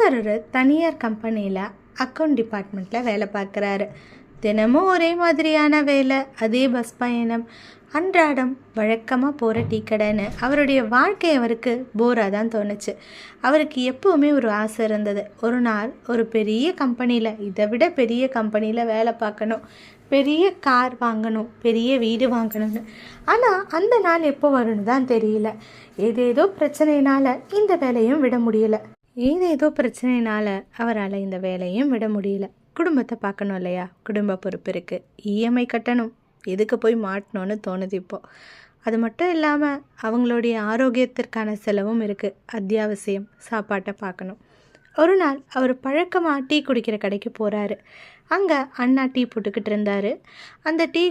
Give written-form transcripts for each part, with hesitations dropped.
சுந்தர் ஒரு தனியார் கம்பெனியில் அக்கௌண்ட் டிபார்ட்மெண்ட்டில் வேலை பார்க்குறாரு. தினமும் ஒரே மாதிரியான வேலை, அதே பஸ் பயணம், அன்றாடம் வழக்கமாக போகிற டீ கடைன்னு அவருடைய வாழ்க்கை அவருக்கு போராக தான் தோணுச்சு. அவருக்கு எப்போவுமே ஒரு ஆசை இருந்தது, ஒரு நாள் ஒரு பெரிய கம்பெனியில், இதை விட பெரிய கம்பெனியில் வேலை பார்க்கணும், பெரிய கார் வாங்கணும், பெரிய வீடு வாங்கணும்னு. ஆனால் அந்த நாள் எப்போ வரும்னு தான் தெரியல. ஏதேதோ பிரச்சனையினால் இந்த வேலையும் விட முடியல. அவரால் இந்த வேலையும் விட முடியல. குடும்பத்தை பார்க்கணும் இல்லையா, குடும்ப பொறுப்பு இருக்குது, இஎம்ஐ கட்டணும், எதுக்கு போய் மாட்டணும்னு தோணுது இப்போது. அது மட்டும் இல்லாமல் அவங்களுடைய ஆரோக்கியத்திற்கான செலவும் இருக்குது, அத்தியாவசியம், சாப்பாட்டை பார்க்கணும். ஒரு நாள் அவர் பழக்கமாக டீ குடிக்கிற கடைக்கு போகிறாரு. அங்கே அண்ணா டீ போட்டுக்கிட்டு இருந்தார். அந்த டீ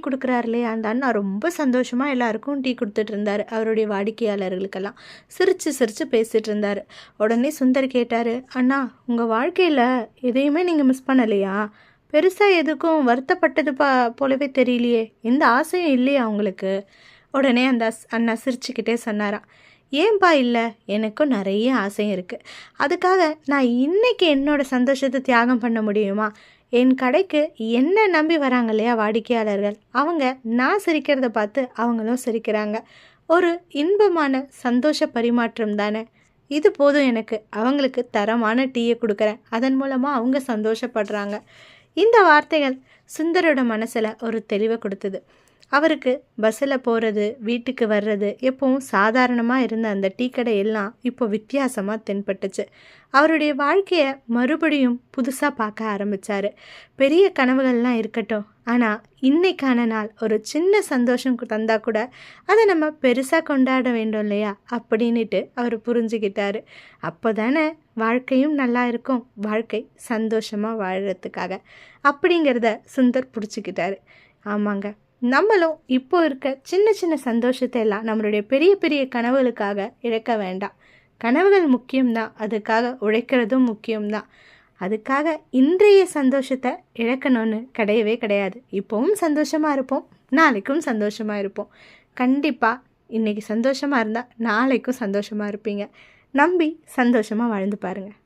கொடுக்குறாரு இல்லையா, அந்த அண்ணா ரொம்ப சந்தோஷமாக எல்லாருக்கும் டீ கொடுத்துட்டு இருந்தார். அவருடைய வாடிக்கையாளர்களுக்கெல்லாம் சிரித்து பேசிகிட்டு இருந்தார். உடனே சுந்தர் கேட்டார், அண்ணா, உங்கள் வாழ்க்கையில் எதையுமே நீங்கள் மிஸ் பண்ணலையா? பெருசாக எதுக்கும் வருத்தப்பட்டது போலவே தெரியலையே, எந்த ஆசையும் இல்லையா உங்களுக்கு? உடனே அந்த அண்ணா சிரிச்சுக்கிட்டே சொன்னாராம், ஏன்பா இல்லை, எனக்கும் நிறைய ஆசையும் இருக்குது. அதுக்காக நான் இன்றைக்கி என்னோடய சந்தோஷத்தை தியாகம் பண்ண முடியுமா? என் கடைக்கு என்ன நம்பி வராங்க இல்லையா வாடிக்கையாளர்கள், அவங்க நான் சிரிக்கிறத பார்த்து அவங்களும் சிரிக்கிறாங்க. ஒரு இன்பமான சந்தோஷ பரிமாற்றம் தானே, இது போதும் எனக்கு. அவங்களுக்கு தரமான டீயை கொடுக்குறேன், அதன் மூலமாக அவங்க சந்தோஷப்படுறாங்க. இந்த வார்த்தைகள் சுந்தரோட மனசில் ஒரு தெளிவை கொடுத்தது. அவருக்கு பஸ்ஸில் போகிறது, வீட்டுக்கு வர்றது எப்போவும் சாதாரணமாக இருந்த அந்த டீ கடை எல்லாம் இப்போ வித்தியாசமாக தென்பட்டுச்சு. அவருடைய வாழ்க்கையை மறுபடியும் புதுசாக பார்க்க ஆரம்பித்தார். பெரிய கனவுகள்லாம் இருக்கட்டும், ஆனால் இன்னைக்கான நாள் ஒரு சின்ன சந்தோஷம் தந்தால் கூட அதை நம்ம பெருசாக கொண்டாட வேண்டும் இல்லையா அப்படின்ட்டு அவர் புரிஞ்சுக்கிட்டாரு. அப்போ தானே வாழ்க்கையும் நல்லா இருக்கும், வாழ்க்கை சந்தோஷமாக வாழறதுக்காக அப்படிங்கிறத சுந்தர் பிடிச்சிக்கிட்டாரு. ஆமாங்க, நம்மளும் இப்போ இருக்க சின்ன சின்ன சந்தோஷத்தை எல்லாம் நம்மளுடைய பெரிய பெரிய கனவுகளுக்காக இழக்க வேண்டாம். கனவுகள் முக்கியம்தான், அதுக்காக உழைக்கிறதும் முக்கியம்தான். அதுக்காக இன்றைய சந்தோஷத்தை இழக்கணும்னு கிடையவே கிடையாது. இப்போவும் சந்தோஷமாக இருப்போம், நாளைக்கும் சந்தோஷமாக இருப்போம். கண்டிப்பாக இன்றைக்கி சந்தோஷமாக இருந்தால் நாளைக்கும் சந்தோஷமாக இருப்பீங்க. நம்பி சந்தோஷமாக வாழ்ந்து பாருங்கள்.